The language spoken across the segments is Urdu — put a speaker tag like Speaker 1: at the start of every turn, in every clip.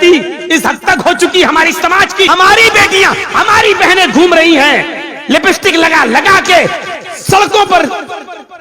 Speaker 1: غیرتی اس حد تک ہو چکی ہماری سماج کی. ہماری بیٹیاں ہماری بہنیں گھوم رہی ہیں لپسٹک لگا لگا کے سڑکوں پر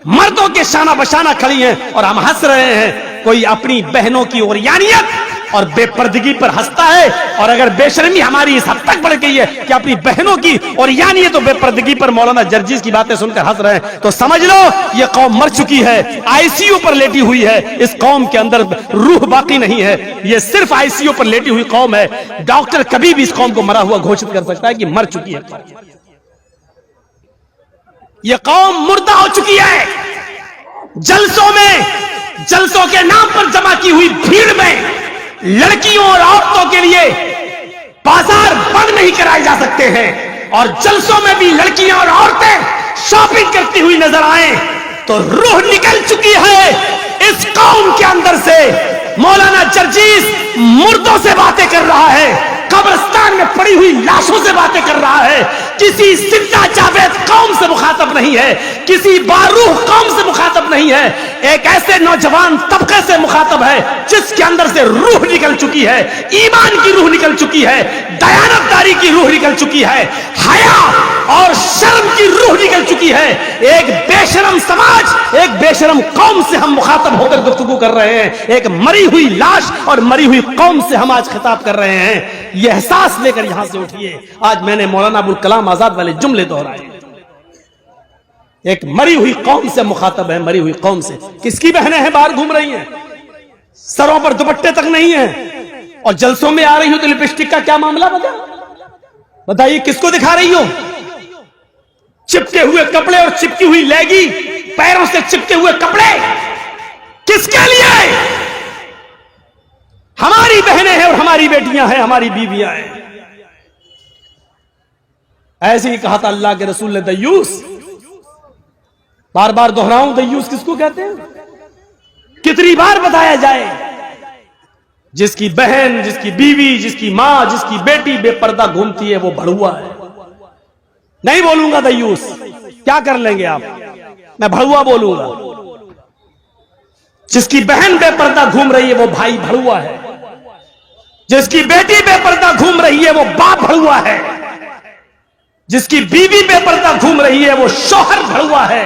Speaker 1: مردوں کے شانہ بشانہ کھڑی ہیں اور ہم ہنس رہے ہیں. کوئی اپنی بہنوں کی عریانیت اور بے پردگی پر ہنستا ہے, اور اگر بے شرمی ہماری اس حد تک بڑھ گئی ہے کہ اپنی بہنوں کی عریانیت اور بے پردگی پر مولانا جرجیز کی باتیں سن کر ہنس رہے ہیں, تو سمجھ لو یہ قوم مر چکی ہے, آئی سی یو پر لیٹی ہوئی ہے. اس قوم کے اندر روح باقی نہیں ہے, یہ صرف آئی سی یو پر لیٹی ہوئی قوم ہے. ڈاکٹر کبھی بھی اس قوم کو مرا ہوا گھوشت کر سکتا ہے کہ مر چکی ہے. یہ قوم مردہ ہو چکی ہے. جلسوں کے نام پر جمع کی ہوئی بھیڑ میں لڑکیوں اور عورتوں کے لیے بازار بند نہیں کرائے جا سکتے ہیں, اور جلسوں میں بھی لڑکیاں اور عورتیں شاپنگ کرتی ہوئی نظر آئیں تو روح نکل چکی ہے اس قوم کے اندر سے. مولانا جرجیز مردوں سے باتیں کر رہا ہے, قبرستان میں پڑی ہوئی لاشوں سے باتیں کر رہا ہے, کسی زندہ جاوید قوم سے مخاطب نہیں ہے, کسی باروح قوم سے مخاطب نہیں ہے, ایک ایسے نوجوان طبقے سے مخاطب ہے جس کے اندر سے روح نکل چکی ہے, ایمان کی روح نکل چکی ہے, دیانتداری کی روح نکل چکی ہے, حیا اور شرم کی روح نکل چکی ہے. ایک بے شرم سماج, ایک بے شرم قوم سے ہم مخاطب ہو کر گفتگو کر رہے ہیں, ایک مری ہوئی لاش اور مری ہوئی قوم سے ہم آج خطاب کر رہے ہیں. یہ احساس لے کر یہاں سے اٹھیے. آج میں نے مولانا ابوالکلام آزاد والے جملے دہرائے. ایک مری ہوئی قوم سے مخاطب ہے, مری ہوئی قوم سے. کس کی بہنیں ہیں باہر گھوم رہی ہیں, سروں پر دوپٹے تک نہیں ہیں, اور جلسوں میں آ رہی ہوں تو لپسٹک کا کیا معاملہ بتائیے کس کو دکھا رہی ہو؟ چپکے ہوئے کپڑے اور چپکی ہوئی لیگی, پیروں سے چپکے ہوئے کپڑے کس کے لیے؟ ہماری بہنیں ہیں اور ہماری بیٹیاں ہیں, ہماری بیویاں ہیں. ایسے ہی کہا تھا اللہ کے رسول نے دیوس. بار بار دہراؤں دیوس کس کو کہتے ہیں, کتنی بار بتایا جائے؟ جس کی بہن, جس کی بیوی, جس کی ماں, جس کی بیٹی بے پردہ گھومتی ہے وہ بھڑوا ہے. نہیں بولوں گا دیوس, کیا کر لیں گے آپ, میں بھڑوا بولوں گا. جس کی بہن بے پردہ گھوم رہی ہے وہ بھائی بھڑوا ہے, جس کی بیٹی بے پردہ گھوم رہی ہے وہ باپ بھڑوا ہے, جس کی بیوی بے پردہ گھوم رہی ہے وہ شوہر بھڑوا ہے,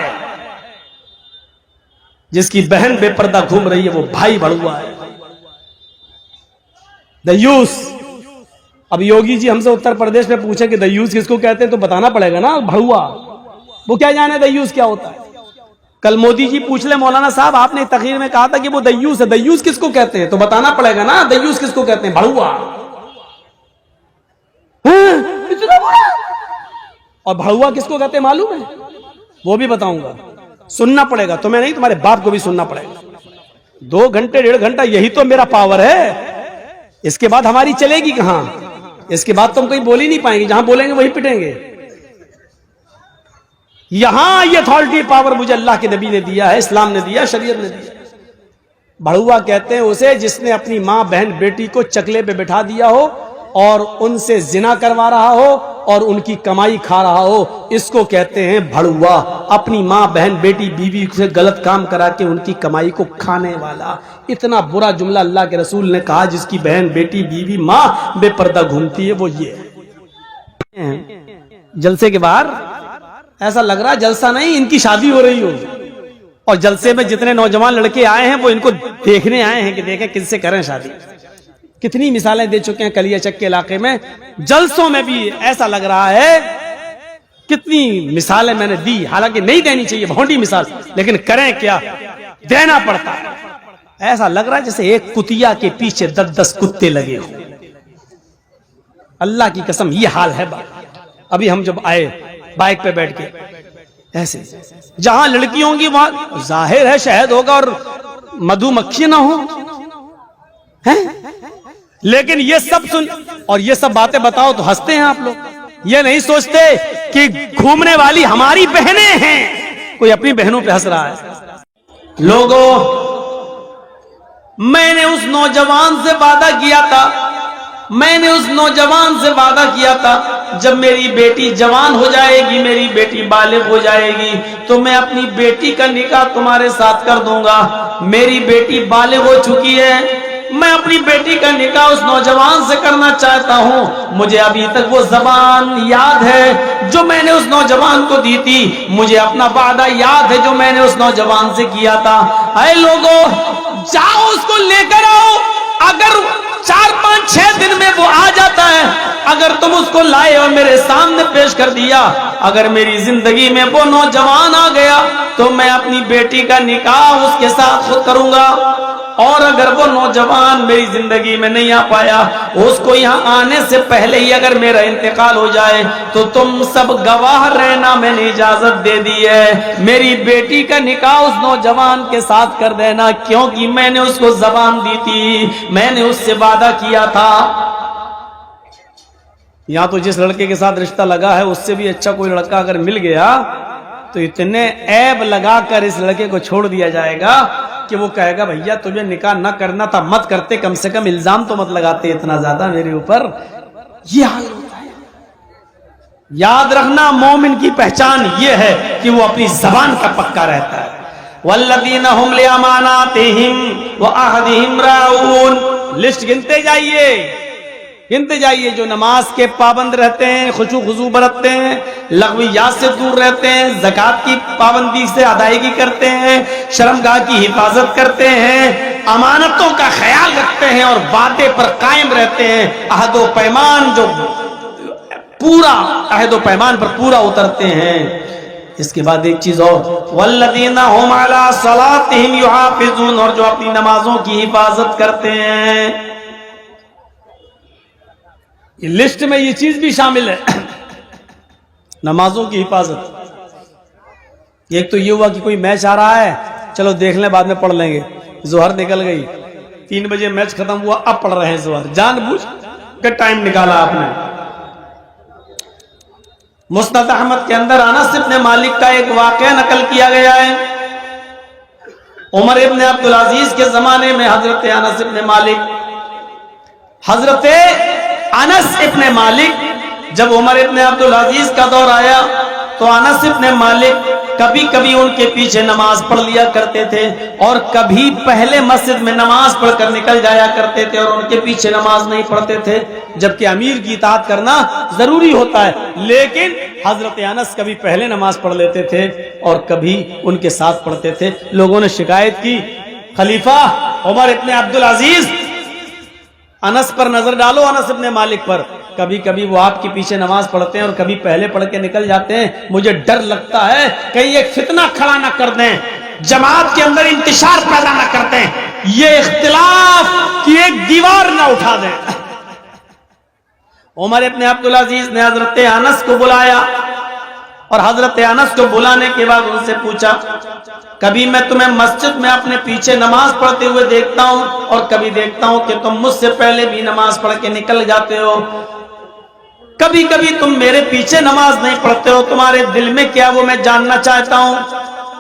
Speaker 1: جس کی بہن بے پردہ گھوم رہی ہے وہ بھائی بھڑوا ہے. دیوس. اب یوگی جی ہم سے اتر پردیش میں پوچھے کہ دیوس کس کو کہتے ہیں تو بتانا پڑے گا نا, بھڑوا. وہ کیا جانے دیوس کیا ہوتا ہے. کل مودی جی پوچھ لے مولانا صاحب آپ نے تقریر میں کہا تھا کہ وہ دیوس ہے, دیوس کس کو کہتے ہیں تو بتانا پڑے گا نا, دیوس کس کو کہتے ہیں, بھڑوا. اور بھڑوا کس کو کہتے ہیں معلوم ہے, وہ بھی بتاؤں گا. سننا پڑے گا, تمہیں نہیں تمہارے باپ کو بھی سننا پڑے گا. 2 گھنٹے 1.5 گھنٹہ یہی تو میرا پاور ہے. اس کے بعد ہماری چلے گی کہاں, اس کے بعد تم کہیں بول ہی نہیں پائیں گے, جہاں بولیں گے وہی پٹیں گے. یہاں یہ اتھارٹی پاور مجھے اللہ کے نبی نے دیا ہے, اسلام نے دیا, شریعت نے دیا. بھڑوا کہتے ہیں اسے جس نے اپنی ماں بہن بیٹی کو چکلے پہ بٹھا دیا ہو اور ان سے زنا کروا رہا ہو اور ان کی کمائی کھا رہا ہو, اس کو کہتے ہیں بھڑوا. اپنی ماں بہن بیٹی بیوی سے غلط کام کرا کے ان کی کمائی کو کھانے والا. اتنا برا جملہ اللہ کے رسول نے کہا, جس کی بہن بیٹی بیوی ماں بے پردہ گھومتی ہے وہ یہ ہے. جلسے کے باہر ایسا لگ رہا جلسہ نہیں, ان کی شادی ہو رہی ہو, اور جلسے میں جتنے نوجوان لڑکے آئے ہیں وہ ان کو دیکھنے آئے ہیں کہ دیکھیں کس سے کریں شادی. کتنی مثالیں دے چکے ہیں کلیہ چک کے علاقے میں, جلسوں میں بھی ایسا لگ رہا ہے. کتنی مثالیں میں نے دی, حالانکہ نہیں دینی چاہیے, بھونڈی مثال, لیکن کریں کیا, دینا پڑتا ہے. ایسا لگ رہا ہے جیسے ایک کتیا کے پیچھے 10 کتے لگے ہوں. اللہ کی قسم یہ حال ہے. ابھی ہم جب آئے بائک پہ بیٹھ کے, ایسے جہاں لڑکی ہوں گی وہاں ظاہر ہے شہد ہوگا اور مدھو مکھی نہ ہو, لیکن یہ سب سن اور یہ سب باتیں بتاؤ تو ہنستے ہیں آپ لوگ. یہ نہیں سوچتے کہ گھومنے والی ہماری بہنیں ہیں. کوئی اپنی بہنوں پہ ہنس رہا ہے. لوگوں, میں نے اس نوجوان سے وعدہ کیا تھا, میں نے اس نوجوان سے وعدہ کیا تھا جب میری بیٹی جوان ہو جائے گی, میری بیٹی بالغ ہو جائے گی تو میں اپنی بیٹی کا نکاح تمہارے ساتھ کر دوں گا. میری بیٹی بالغ ہو چکی ہے,
Speaker 2: میں اپنی بیٹی کا نکاح اس نوجوان سے کرنا چاہتا ہوں، مجھے ابھی تک وہ زبان یاد ہے جو میں نے اس نوجوان کو دی تھی، مجھے اپنا وعدہ یاد ہے جو میں نے اس نوجوان سے کیا تھا۔ اے لوگو، جاؤ اس کو لے کر آؤ، اگر 4-5-6 دن میں وہ آ جاتا ہے، اگر تم اس کو لائے اور میرے سامنے پیش کر دیا، اگر میری زندگی میں وہ نوجوان آ گیا تو میں اپنی بیٹی کا نکاح اس کے ساتھ خود کروں گا، اور اگر وہ نوجوان میری زندگی میں نہیں آ پایا، اس کو یہاں آنے سے پہلے ہی اگر میرا انتقال ہو جائے تو تم سب گواہ رہنا، میں نے اجازت دے دی ہے، میری بیٹی کا نکاح اس نوجوان کے ساتھ کر دینا، کیونکہ میں نے اس کو زبان دی تھی، میں نے اس سے وعدہ کیا تھا۔ یہاں تو جس لڑکے کے ساتھ رشتہ لگا ہے اس سے بھی اچھا کوئی لڑکا اگر مل گیا تو اتنے عیب لگا کر اس لڑکے کو چھوڑ دیا جائے گا کہ وہ کہے گا بھیا تجھے نکاح نہ کرنا تھا مت کرتے، کم سے کم الزام تو مت لگاتے اتنا زیادہ میرے اوپر۔ یہ حال ہوتا ہے۔ یاد رکھنا، مومن کی پہچان یہ ہے کہ وہ اپنی زبان کا پکا رہتا ہے۔ والذین هم لاماناتہم وعہدہم راعون، لسٹ گنتے جائیے، گنتے جائیے، جو نماز کے پابند رہتے ہیں، خشوع خضوع برتتے ہیں، لغویات سے دور رہتے ہیں، زکوٰۃ کی پابندی سے ادائیگی کرتے ہیں، شرمگاہ کی حفاظت کرتے ہیں، امانتوں کا خیال رکھتے ہیں اور وعدے پر قائم رہتے ہیں، عہد و پیمان جو پورا عہد و پیمان پر پورا اترتے ہیں۔ اس کے بعد ایک چیز اور، والذین هم علی صلاتہم یحافظون، اور جو اپنی نمازوں کی حفاظت کرتے ہیں۔ لسٹ میں یہ چیز بھی شامل ہے، نمازوں کی حفاظت۔ ایک تو یہ ہوا کہ کوئی میچ آ رہا ہے، چلو دیکھ لیں بعد میں پڑھ لیں گے، ظہر نکل گئی، 3 بجے میچ ختم ہوا، اب پڑھ رہے ہیں ظہر، جان بوجھ کے ٹائم نکالا آپ نے۔ مسند احمد کے اندر انس ابن مالک کا ایک واقعہ نقل کیا گیا ہے۔ عمر ابن عبدالعزیز کے زمانے میں حضرت انس ابن مالک جب عمر ابن عبدالعزیز کا دور آیا تو انس ابن مالک کبھی کبھی ان کے پیچھے نماز پڑھ لیا کرتے تھے، اور کبھی پہلے مسجد میں نماز پڑھ کر نکل جایا کرتے تھے اور ان کے پیچھے نماز نہیں پڑھتے تھے، جبکہ امیر کی اطاعت کرنا ضروری ہوتا ہے، لیکن حضرت انس کبھی پہلے نماز پڑھ لیتے تھے اور کبھی ان کے ساتھ پڑھتے تھے۔ لوگوں نے شکایت کی، خلیفہ عمر ابن عبدالعزیز، انس پر نظر ڈالو، انس ابن مالک پر، کبھی کبھی وہ آپ کے پیچھے نماز پڑھتے ہیں اور کبھی پہلے پڑھ کے نکل جاتے ہیں، مجھے ڈر لگتا ہے کہیں ایک فتنہ کھڑا نہ کر دیں، جماعت کے اندر انتشار پیدا نہ کر دیں، یہ اختلاف کی ایک دیوار نہ اٹھا دیں۔ عمر ابن عبدالعزیز نے حضرت انس کو بلایا اور حضرت انس کو بلانے کے بعد ان سے پوچھا، کبھی میں تمہیں مسجد میں اپنے پیچھے نماز پڑھتے ہوئے دیکھتا ہوں اور کبھی دیکھتا ہوں کہ تم مجھ سے پہلے بھی نماز پڑھ کے نکل جاتے ہو، کبھی کبھی تم میرے پیچھے نماز نہیں پڑھتے ہو، تمہارے دل میں کیا وہ میں جاننا چاہتا ہوں،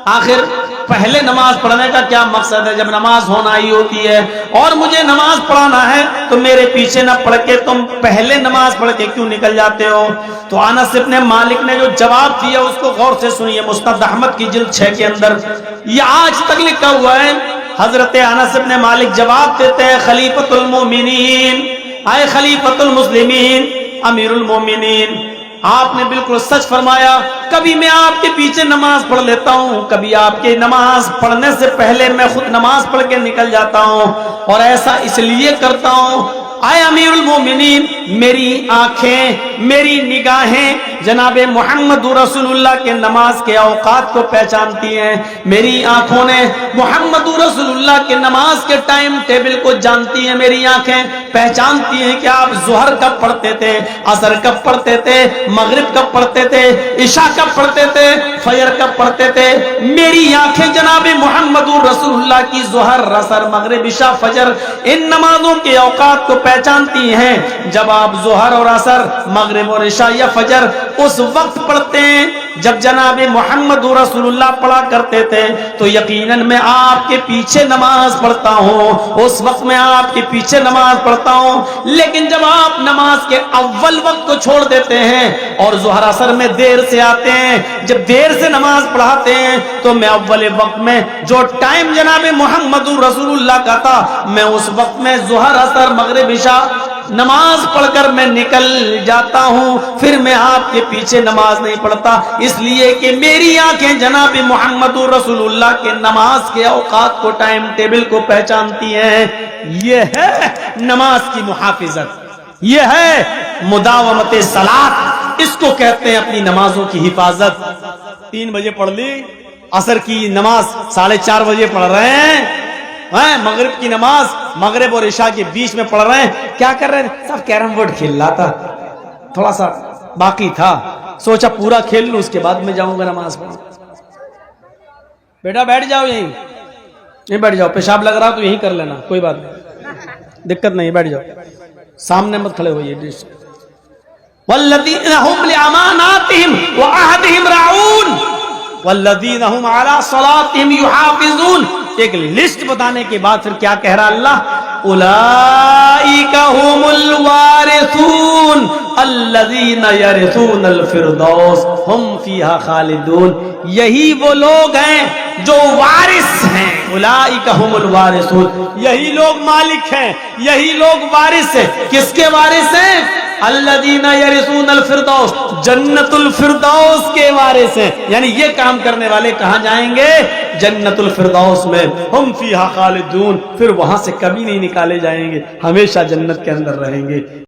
Speaker 2: آخر پہلے نماز پڑھنے کا کیا مقصد ہے جب نماز ہونا ہی ہوتی ہے، اور مجھے نماز پڑھانا ہے تو میرے پیچھے نہ پڑھ کے تم پہلے نماز پڑھ کے کیوں نکل جاتے ہو؟ تو انس ابن مالک نے جو جواب دیا اس کو غور سے سنیے، مسند احمد کی جلد 6 کے اندر یہ آج تک لکھا ہوا ہے۔ حضرت انس ابن مالک جواب دیتے ہیں، خلیفۃ المومنین، اے خلیفۃ المسلمین، امیر المومنین، آپ نے بالکل سچ فرمایا، کبھی میں آپ کے پیچھے نماز پڑھ لیتا ہوں، کبھی آپ کے نماز پڑھنے سے پہلے میں خود نماز پڑھ کے نکل جاتا ہوں، اور ایسا اس لیے کرتا ہوں، اے امیر المومنین، میری آنکھیں، میری نگاہیں جناب محمد رسول اللہ کے نماز کے اوقات کو پہچانتی ہیں، میری آنکھوں نے محمد رسول اللہ کے نماز کے ٹائم ٹیبل کو جانتی ہیں، میری آنکھیں پہچانتی ہیں کہ آپ ظہر کب پڑھتے تھے، عصر کب پڑھتے تھے، مغرب کب پڑھتے تھے، عشاء کب پڑھتے تھے، فجر کب پڑھتے تھے، میری آنکھیں جناب محمد رسول اللہ کی ظہر، عصر، مغرب، عشاء، فجر ان نمازوں کے اوقات کو پہچانتی ہیں، جب آپ ظہر اور عصر، مغرب اور عشاء یا فجر اس وقت پڑھتے ہیں جب جناب محمد رسول اللہ پڑھا کرتے تھے تو یقیناً میں آپ کے پیچھے نماز پڑھتا ہوں، اس وقت میں آپ کے پیچھے نماز پڑھتا ہوں، لیکن جب آپ نماز کے اول وقت کو چھوڑ دیتے ہیں اور ظہر اثر میں دیر سے آتے ہیں، جب دیر سے نماز پڑھاتے ہیں تو میں اول وقت میں جو ٹائم جناب محمد رسول اللہ کا تھا میں اس وقت میں ظہر اثر مغرب عشاء نماز پڑھ کر میں نکل جاتا ہوں، پھر میں آپ کے پیچھے نماز نہیں پڑھتا، اس لیے کہ میری آنکھیں جناب محمد رسول اللہ کے نماز کے اوقات کو، ٹائم ٹیبل کو پہچانتی ہیں۔ یہ ہے نماز کی محافظت، یہ ہے مداومت صلاۃ، اس کو کہتے ہیں اپنی نمازوں کی حفاظت۔ 3 بجے پڑھ لی، عصر کی نماز 4:30 بجے پڑھ رہے ہیں، مغرب کی نماز مغرب اور عشاء کے بیچ میں پڑھ رہے ہیں، کیا کر رہے ہیں؟ سب کیرم بورڈ کھیل رہا تھا، تھوڑا سا باقی تھا، سوچا پورا کھیل لوں اس کے بعد میں جاؤں گا نماز پڑھنے۔ بیٹا بیٹھ جاؤ، یہیں بیٹھ جاؤ، پیشاب لگ رہا تو یہیں کر لینا، کوئی بات نہیں، دقت نہیں، بیٹھ جاؤ، سامنے مت کھڑے ہوئیے۔ والذین هم لاماناتهم وعهدهم راعون والذین هم علی صلاتهم یحافظون۔ ایک لسٹ بتانے کے بعد پھر کیا کہہ رہا اللہ؟ اولئک هم الوارثون الذین یرثون الفردوس هم فیہا خالدون۔ یہی وہ لوگ ہیں جو وارث ہیں، اولئک هم الوارثون، یہی لوگ مالک ہیں، یہی لوگ وارث ہیں۔ کس کے وارث ہیں؟ الذین یرثون الفردوس، جنت الفردوس کے وارث ہیں، یعنی یہ کام کرنے والے کہاں جائیں گے؟ جنت الفردوس میں، ہم فیہا خالدون، پھر وہاں سے کبھی نہیں نکالے جائیں گے، ہمیشہ جنت کے اندر رہیں گے۔